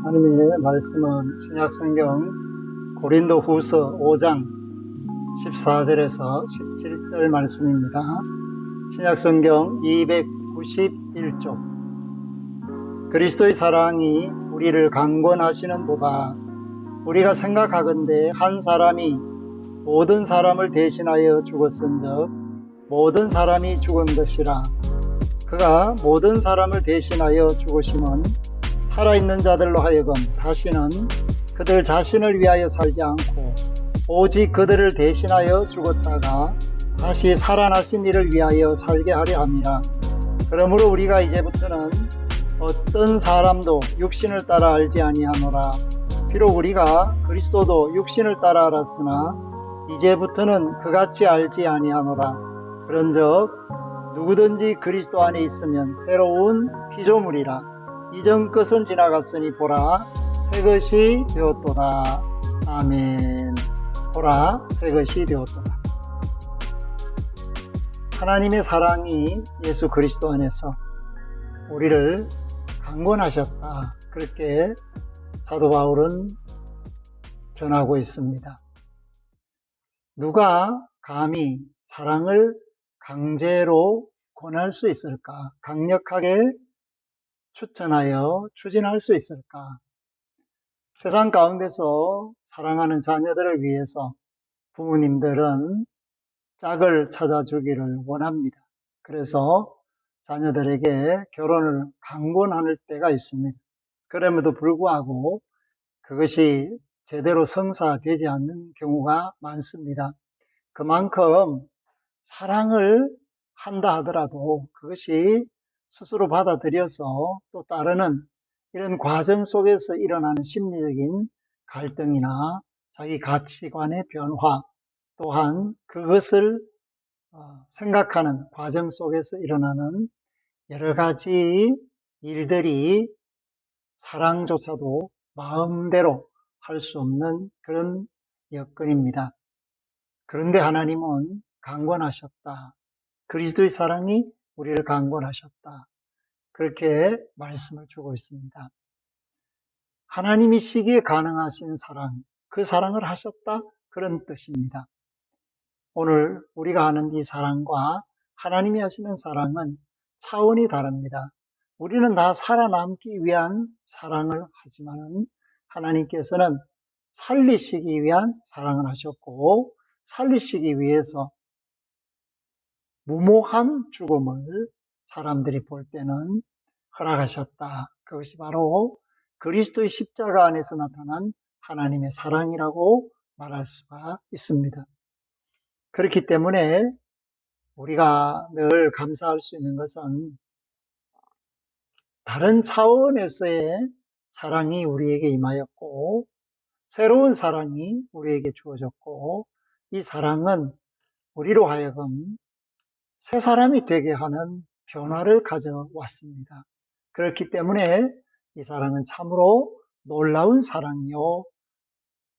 하나님의 말씀은 신약성경 고린도후서 5장 14절에서 17절 말씀입니다. 신약성경 291쪽. 그리스도의 사랑이 우리를 강권하시는 도다. 우리가 생각하건대 한 사람이 모든 사람을 대신하여 죽었은즉 모든 사람이 죽은 것이라. 그가 모든 사람을 대신하여 죽으심은 살아있는 자들로 하여금 다시는 그들 자신을 위하여 살지 않고 오직 그들을 대신하여 죽었다가 다시 살아나신 이를 위하여 살게 하려 함이라. 그러므로 우리가 이제부터는 어떤 사람도 육신을 따라 알지 아니하노라. 비록 우리가 그리스도도 육신을 따라 알았으나 이제부터는 그같이 알지 아니하노라. 그런즉 누구든지 그리스도 안에 있으면 새로운 피조물이라. 이전 것은 지나갔으니 보라 새 것이 되었도다. 아멘. 보라 새 것이 되었도다. 하나님의 사랑이 예수 그리스도 안에서 우리를 강권하셨다. 그렇게 사도 바울은 전하고 있습니다. 누가 감히 사랑을 강제로 권할 수 있을까? 강력하게 추천하여 추진할 수 있을까? 세상 가운데서 사랑하는 자녀들을 위해서 부모님들은 짝을 찾아주기를 원합니다. 그래서 자녀들에게 결혼을 강권할 때가 있습니다. 그럼에도 불구하고 그것이 제대로 성사되지 않는 경우가 많습니다. 그만큼 사랑을 한다 하더라도 그것이 스스로 받아들여서 또 따르는 이런 과정 속에서 일어나는 심리적인 갈등이나 자기 가치관의 변화 또한 그것을 생각하는 과정 속에서 일어나는 여러 가지 일들이 사랑조차도 마음대로 할 수 없는 그런 여건입니다. 그런데 하나님은 강권하셨다. 그리스도의 사랑이 우리를 강권하셨다. 그렇게 말씀을 주고 있습니다. 하나님이시기에 가능하신 사랑, 그 사랑을 하셨다. 그런 뜻입니다. 오늘 우리가 하는 이 사랑과 하나님이 하시는 사랑은 차원이 다릅니다. 우리는 다 살아남기 위한 사랑을 하지만 하나님께서는 살리시기 위한 사랑을 하셨고 살리시기 위해서 무모한 죽음을 사람들이 볼 때는 허락하셨다. 그것이 바로 그리스도의 십자가 안에서 나타난 하나님의 사랑이라고 말할 수가 있습니다. 그렇기 때문에 우리가 늘 감사할 수 있는 것은 다른 차원에서의 사랑이 우리에게 임하였고 새로운 사랑이 우리에게 주어졌고 이 사랑은 우리로 하여금 새 사람이 되게 하는 변화를 가져왔습니다. 그렇기 때문에 이 사랑은 참으로 놀라운 사랑이요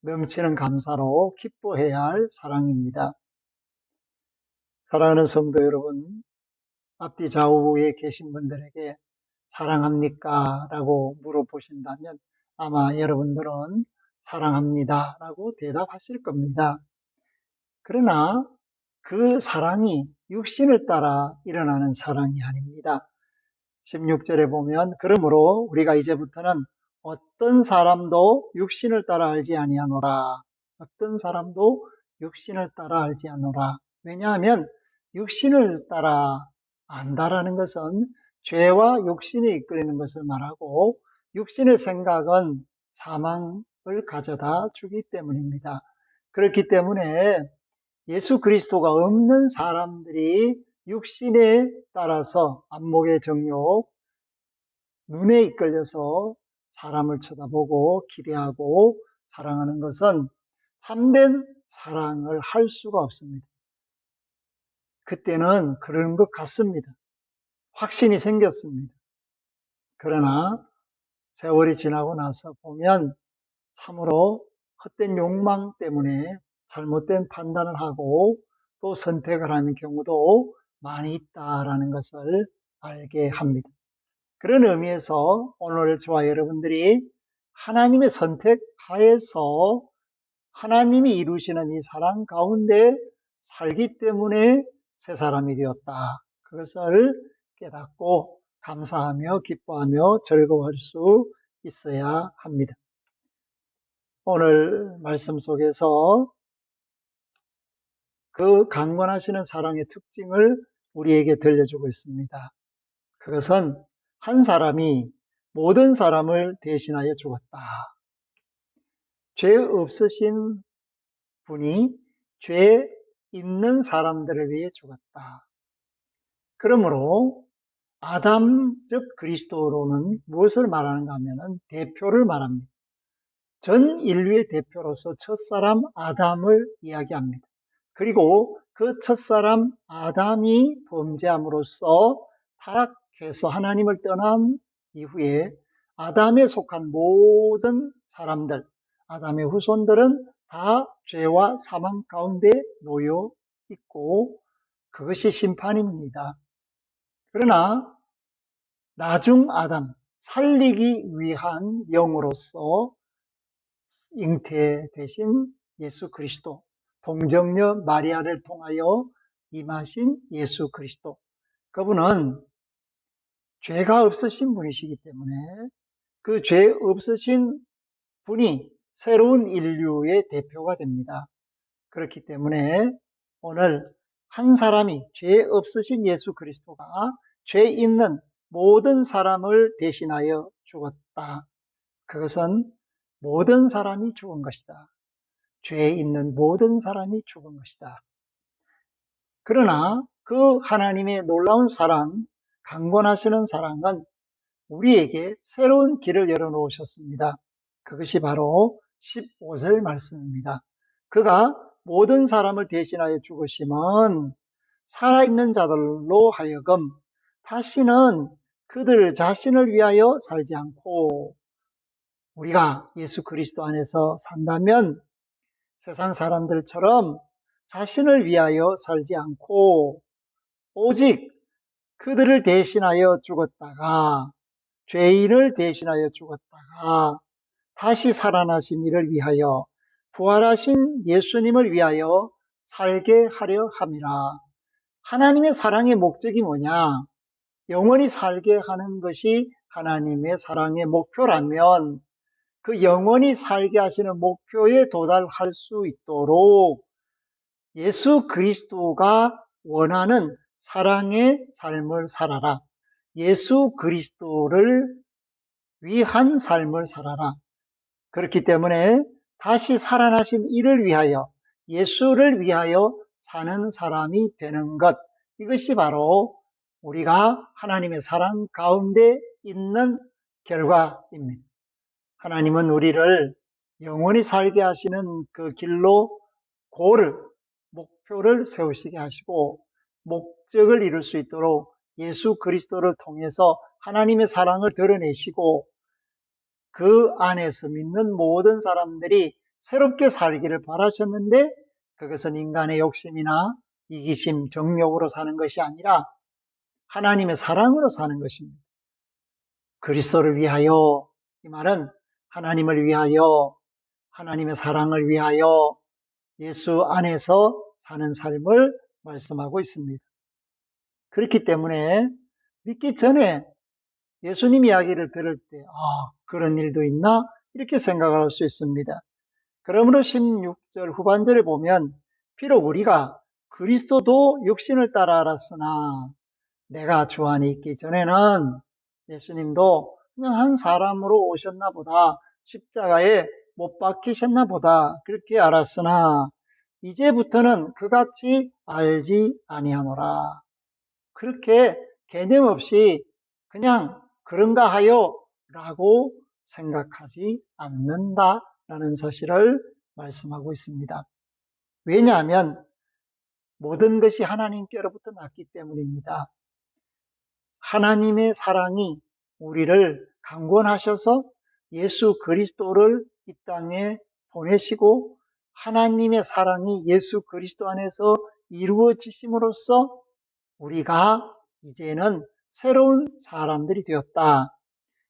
넘치는 감사로 기뻐해야 할 사랑입니다. 사랑하는 성도 여러분, 앞뒤 좌우에 계신 분들에게 사랑합니까? 라고 물어보신다면 아마 여러분들은 사랑합니다 라고 대답하실 겁니다. 그러나 그 사랑이 육신을 따라 일어나는 사랑이 아닙니다. 16절에 보면 그러므로 우리가 이제부터는 어떤 사람도 육신을 따라 알지 아니하노라. 어떤 사람도 육신을 따라 알지 않노라. 왜냐하면 육신을 따라 안다라는 것은 죄와 욕심이 이끌리는 것을 말하고 육신의 생각은 사망을 가져다 주기 때문입니다. 그렇기 때문에 예수 그리스도가 없는 사람들이 육신에 따라서 안목의 정욕, 눈에 이끌려서 사람을 쳐다보고 기대하고 사랑하는 것은 참된 사랑을 할 수가 없습니다. 그때는 그런 것 같습니다. 확신이 생겼습니다. 그러나 세월이 지나고 나서 보면 참으로 헛된 욕망 때문에 잘못된 판단을 하고 또 선택을 하는 경우도 많이 있다라는 것을 알게 합니다. 그런 의미에서 오늘 저와 여러분들이 하나님의 선택 하에서 하나님이 이루시는 이 사랑 가운데 살기 때문에 새 사람이 되었다. 그것을 깨닫고 감사하며 기뻐하며 즐거워할 수 있어야 합니다. 오늘 말씀 속에서 그 강권하시는 사랑의 특징을 우리에게 들려주고 있습니다. 그것은 한 사람이 모든 사람을 대신하여 죽었다. 죄 없으신 분이 죄 있는 사람들을 위해 죽었다. 그러므로 아담 즉 그리스도로는 무엇을 말하는가 하면 대표를 말합니다. 전 인류의 대표로서 첫사람 아담을 이야기합니다. 그리고 그 첫사람 아담이 범죄함으로써 타락해서 하나님을 떠난 이후에 아담에 속한 모든 사람들, 아담의 후손들은 다 죄와 사망 가운데 놓여 있고 그것이 심판입니다. 그러나 나중 아담, 살리기 위한 영으로서 잉태되신 예수 그리스도, 동정녀 마리아를 통하여 임하신 예수 그리스도, 그분은 죄가 없으신 분이시기 때문에 그 죄 없으신 분이 새로운 인류의 대표가 됩니다. 그렇기 때문에 오늘 한 사람이 죄 없으신 예수 그리스도가 죄 있는 모든 사람을 대신하여 죽었다. 그것은 모든 사람이 죽은 것이다. 죄에 있는 모든 사람이 죽은 것이다. 그러나 그 하나님의 놀라운 사랑, 강권하시는 사랑은 우리에게 새로운 길을 열어놓으셨습니다. 그것이 바로 15절 말씀입니다. 그가 모든 사람을 대신하여 죽으심은 살아있는 자들로 하여금 다시는 그들 자신을 위하여 살지 않고 우리가 예수 그리스도 안에서 산다면 세상 사람들처럼 자신을 위하여 살지 않고 오직 그들을 대신하여 죽었다가 죄인을 대신하여 죽었다가 다시 살아나신 이를 위하여 부활하신 예수님을 위하여 살게 하려 함이라. 하나님의 사랑의 목적이 뭐냐? 영원히 살게 하는 것이 하나님의 사랑의 목표라면 그 영원히 살게 하시는 목표에 도달할 수 있도록 예수 그리스도가 원하는 사랑의 삶을 살아라. 예수 그리스도를 위한 삶을 살아라. 그렇기 때문에 다시 살아나신 이를 위하여 예수를 위하여 사는 사람이 되는 것, 이것이 바로 우리가 하나님의 사랑 가운데 있는 결과입니다. 하나님은 우리를 영원히 살게 하시는 그 길로 목표를 세우시게 하시고 목적을 이룰 수 있도록 예수 그리스도를 통해서 하나님의 사랑을 드러내시고 그 안에서 믿는 모든 사람들이 새롭게 살기를 바라셨는데 그것은 인간의 욕심이나 이기심, 정욕으로 사는 것이 아니라 하나님의 사랑으로 사는 것입니다. 그리스도를 위하여, 이 말은 하나님을 위하여, 하나님의 사랑을 위하여 예수 안에서 사는 삶을 말씀하고 있습니다. 그렇기 때문에 믿기 전에 예수님 이야기를 들을 때 그런 일도 있나? 이렇게 생각할 수 있습니다. 그러므로 16절 후반절에 보면 비록 우리가 그리스도도 육신을 따라 알았으나 내가 주 안에 있기 전에는 예수님도 그냥 한 사람으로 오셨나 보다, 십자가에 못 박히셨나 보다 그렇게 알았으나 이제부터는 그같이 알지 아니하노라. 그렇게 개념 없이 그냥 그런가 하여 라고 생각하지 않는다라는 사실을 말씀하고 있습니다. 왜냐하면 모든 것이 하나님께로부터 났기 때문입니다. 하나님의 사랑이 우리를 강권하셔서 예수 그리스도를 이 땅에 보내시고 하나님의 사랑이 예수 그리스도 안에서 이루어지심으로써 우리가 이제는 새로운 사람들이 되었다.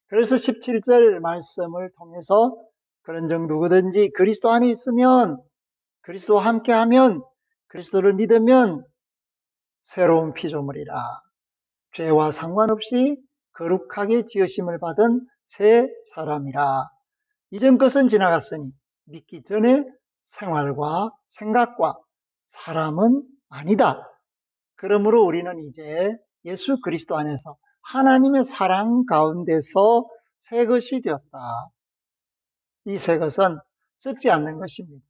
그래서 17절 말씀을 통해서 그런즉 누구든지 그리스도 안에 있으면, 그리스도와 함께하면, 그리스도를 믿으면 새로운 피조물이라. 죄와 상관없이 거룩하게 지으심을 받은 새 사람이라. 이전 것은 지나갔으니 믿기 전에 생활과 생각과 사람은 아니다. 그러므로 우리는 이제 예수 그리스도 안에서 하나님의 사랑 가운데서 새 것이 되었다. 이 새 것은 썩지 않는 것입니다.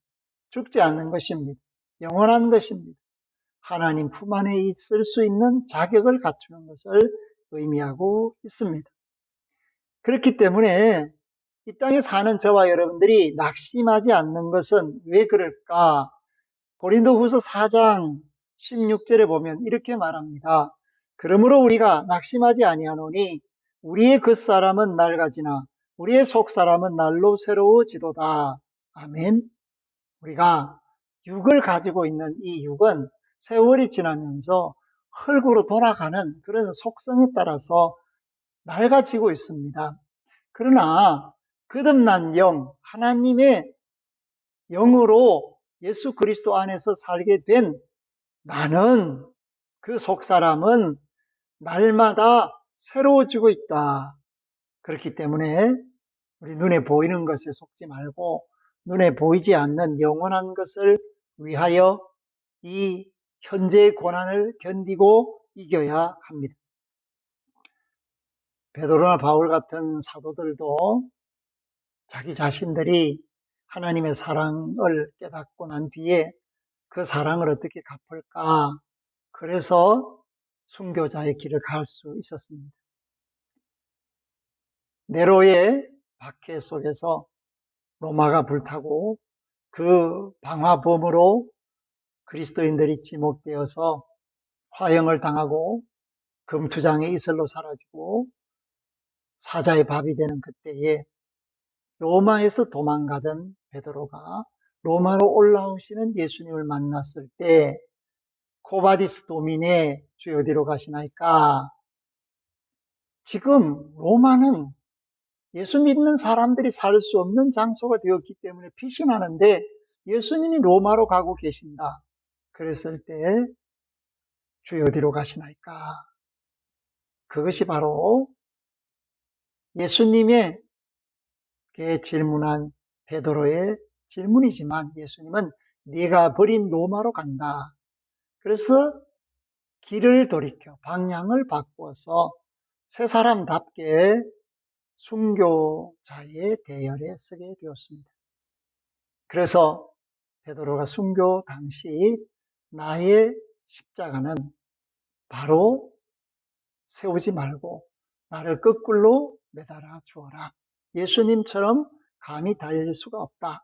죽지 않는 것입니다. 영원한 것입니다. 하나님 품 안에 있을 수 있는 자격을 갖추는 것을 의미하고 있습니다. 그렇기 때문에 이 땅에 사는 저와 여러분들이 낙심하지 않는 것은 왜 그럴까? 고린도후서 4장 16절에 보면 이렇게 말합니다. 그러므로 우리가 낙심하지 아니하노니 우리의 겉사람은 낡아지나 우리의 속사람은 날로 새로워지도다. 아멘. 우리가 육을 가지고 있는 이 육은 세월이 지나면서 흙으로 돌아가는 그런 속성에 따라서 낡아지고 있습니다. 그러나 거듭난 영, 하나님의 영으로 예수 그리스도 안에서 살게 된 나는, 그 속사람은 날마다 새로워지고 있다. 그렇기 때문에 우리 눈에 보이는 것에 속지 말고 눈에 보이지 않는 영원한 것을 위하여 이 현재의 고난을 견디고 이겨야 합니다. 베드로나 바울 같은 사도들도 자기 자신들이 하나님의 사랑을 깨닫고 난 뒤에 그 사랑을 어떻게 갚을까? 그래서 순교자의 길을 갈 수 있었습니다. 네로의 박해 속에서 로마가 불타고 그 방화범으로 그리스도인들이 지목되어서 화형을 당하고 금투장의 이슬로 사라지고 사자의 밥이 되는 그때에 로마에서 도망가던 베드로가 로마로 올라오시는 예수님을 만났을 때 코바디스 도미네 주여 어디로 가시나이까? 지금 로마는 예수 믿는 사람들이 살 수 없는 장소가 되었기 때문에 피신하는데 예수님이 로마로 가고 계신다. 그랬을 때 주여 어디로 가시나이까? 그것이 바로 예수님의 질문한 베드로의 질문이지만 예수님은 네가 버린 로마로 간다. 그래서 길을 돌이켜 방향을 바꾸어서 새 사람답게 순교자의 대열에 서게 되었습니다. 그래서 베드로가 순교 당시 나의 십자가는 바로 세우지 말고 나를 거꾸로 매달아 주어라. 예수님처럼 감히 달릴 수가 없다.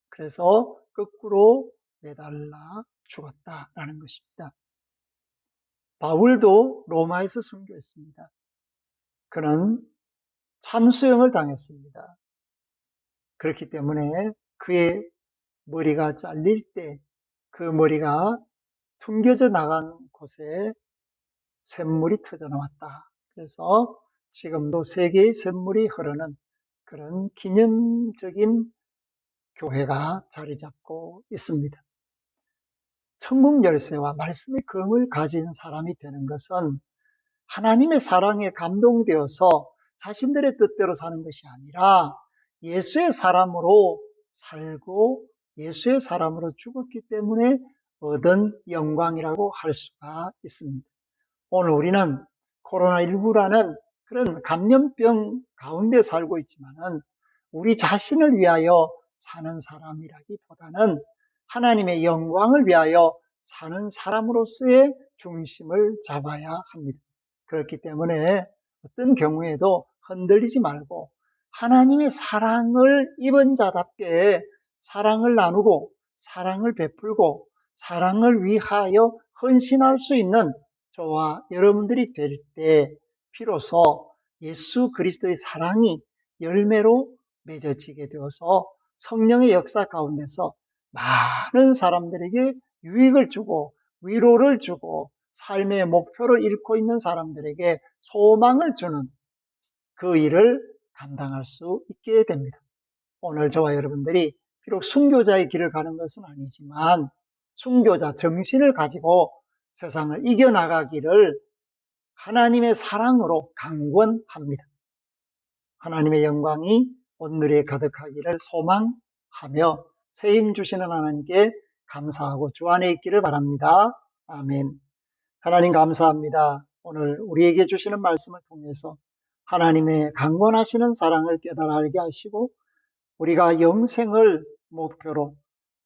그래서 거꾸로 매달라 죽었다라는 것입니다. 바울도 로마에서 순교했습니다. 그는 참수형을 당했습니다. 그렇기 때문에 그의 머리가 잘릴 때 그 머리가 퉁겨져 나간 곳에 샘물이 터져 나왔다. 그래서 지금도 세계의 샘물이 흐르는 그런 기념적인 교회가 자리 잡고 있습니다. 천국 열쇠와 말씀의 검을 가진 사람이 되는 것은 하나님의 사랑에 감동되어서 자신들의 뜻대로 사는 것이 아니라 예수의 사람으로 살고 예수의 사람으로 죽었기 때문에 얻은 영광이라고 할 수가 있습니다. 오늘 우리는 코로나19라는 그런 감염병 가운데 살고 있지만은 우리 자신을 위하여 사는 사람이라기보다는 하나님의 영광을 위하여 사는 사람으로서의 중심을 잡아야 합니다. 그렇기 때문에 어떤 경우에도 흔들리지 말고 하나님의 사랑을 입은 자답게 사랑을 나누고 사랑을 베풀고 사랑을 위하여 헌신할 수 있는 저와 여러분들이 될 때 비로소 예수 그리스도의 사랑이 열매로 맺어지게 되어서 성령의 역사 가운데서 많은 사람들에게 유익을 주고 위로를 주고 삶의 목표를 잃고 있는 사람들에게 소망을 주는 그 일을 감당할 수 있게 됩니다. 오늘 저와 여러분들이 비록 순교자의 길을 가는 것은 아니지만 순교자 정신을 가지고 세상을 이겨나가기를 하나님의 사랑으로 강권합니다. 하나님의 영광이 온누리에 가득하기를 소망하며 세임 주시는 하나님께 감사하고 주 안에 있기를 바랍니다. 아멘. 하나님 감사합니다. 오늘 우리에게 주시는 말씀을 통해서 하나님의 강권하시는 사랑을 깨달아 알게 하시고 우리가 영생을 목표로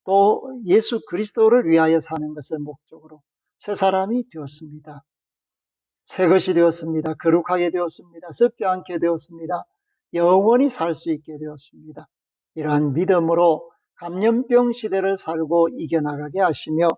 또 예수 그리스도를 위하여 사는 것을 목적으로 새 사람이 되었습니다. 새 것이 되었습니다. 거룩하게 되었습니다. 썩지 않게 되었습니다. 영원히 살 수 있게 되었습니다. 이러한 믿음으로 감염병 시대를 살고 이겨나가게 하시며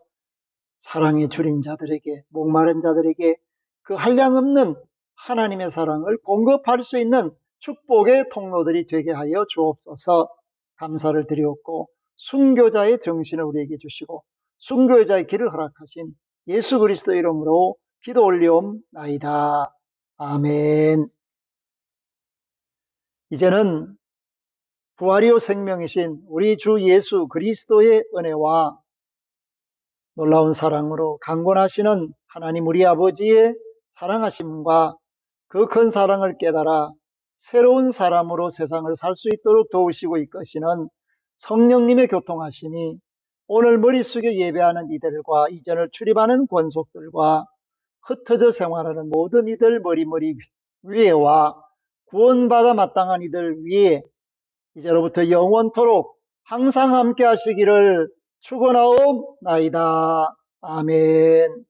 사랑에 줄인 자들에게, 목마른 자들에게 그 한량없는 하나님의 사랑을 공급할 수 있는 축복의 통로들이 되게 하여 주옵소서. 감사를 드리옵고 순교자의 정신을 우리에게 주시고 순교자의 길을 허락하신 예수 그리스도 이름으로 기도 올리옵나이다. 아멘. 이제는 부활이요 생명이신 우리 주 예수 그리스도의 은혜와 놀라운 사랑으로 강권하시는 하나님 우리 아버지의 사랑하심과 그 큰 사랑을 깨달아 새로운 사람으로 세상을 살 수 있도록 도우시고 이끄시는 성령님의 교통하심이 오늘 머리 숙여 예배하는 이들과 이전을 출입하는 권속들과 흩어져 생활하는 모든 이들 머리 위에와 구원받아 마땅한 이들 위에 이제로부터 영원토록 항상 함께 하시기를 축원하옵나이다. 아멘.